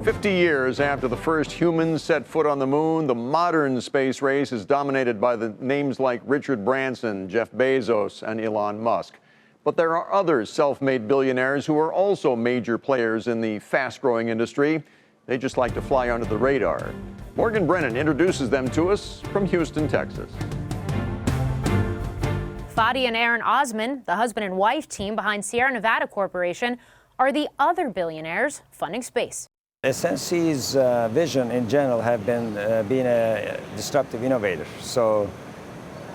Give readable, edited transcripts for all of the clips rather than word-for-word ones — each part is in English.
50 years after the first humans set foot on the moon, the modern space race is dominated by the names like Richard Branson, Jeff Bezos, and Elon Musk. But there are other self-made billionaires who are also major players in the fast-growing industry. They just like to fly under the radar. Morgan Brennan introduces them to us from Houston, Texas. Fadi and Aaron Osman, the husband and wife team behind Sierra Nevada Corporation, are the other billionaires funding space. SNC's vision in general have been being a disruptive innovator. So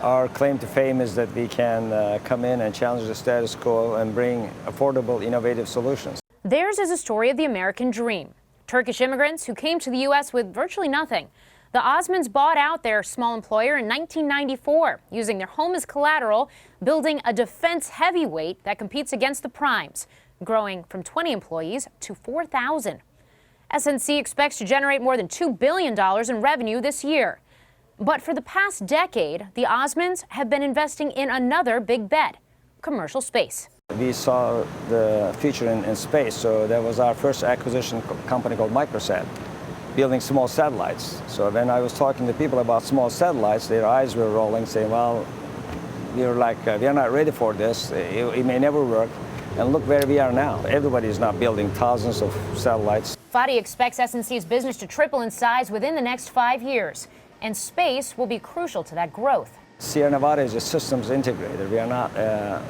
our claim to fame is that we can come in and challenge the status quo and bring affordable, innovative solutions. Theirs is a story of the American dream. Turkish immigrants who came to the U.S. with virtually nothing. The Osmonds bought out their small employer in 1994, using their home as collateral, building a defense heavyweight that competes against the primes, growing from 20 employees to 4,000. SNC expects to generate more than $2 billion in revenue this year. But for the past decade, the Osmonds have been investing in another big bet, commercial space. We saw the future in space, so that was our first acquisition company called Microsat, building small satellites. So when I was talking to people about small satellites, their eyes were rolling, saying, well, we're not ready for this, it may never work. And look where we are now. Everybody is now building thousands of satellites. Fadi expects SNC's business to triple in size within the next 5 years, and space will be crucial to that growth. Sierra Nevada is a systems integrator. We are not,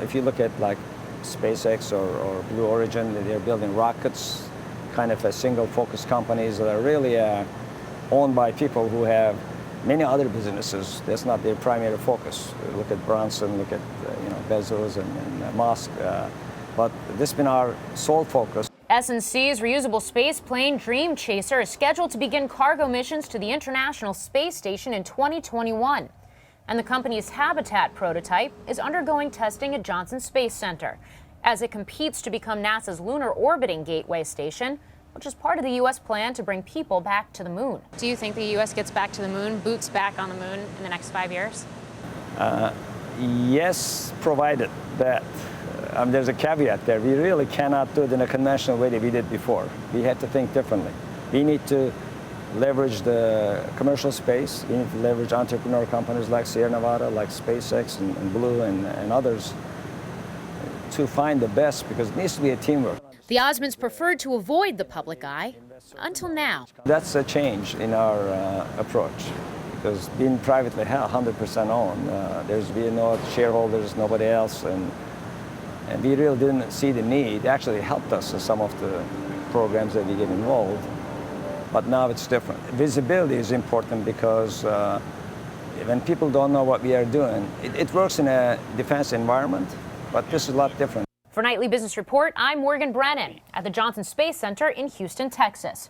if you look at like SpaceX or Blue Origin, they're building rockets, kind of a single focus companies that are really owned by people who have many other businesses. That's not their primary focus. Look at Branson, look at Bezos and Musk. But this has been our sole focus. SNC's reusable space plane Dream Chaser is scheduled to begin cargo missions to the International Space Station in 2021. And the company's Habitat prototype is undergoing testing at Johnson Space Center as it competes to become NASA's Lunar Orbiting Gateway Station, which is part of the U.S. plan to bring people back to the moon. Do you think the U.S. gets back to the moon, boots back on the moon in the next 5 years? Yes, provided that. There's a caveat there. We really cannot do it in a conventional way that we did before. We had to think differently. We need to leverage the commercial space. We need to leverage entrepreneur companies like Sierra Nevada, like SpaceX and Blue and others to find the best, because it needs to be a teamwork. The Osmonds preferred to avoid the public eye until now. That's a change in our approach, because being privately held, 100% owned, there's been no shareholders, nobody else, and we really didn't see the need. It actually helped us in some of the programs that we get involved, but now it's different. Visibility is important because when people don't know what we are doing, it works in a defense environment, but this is a lot different. For Nightly Business Report, I'm Morgan Brennan at the Johnson Space Center in Houston, Texas.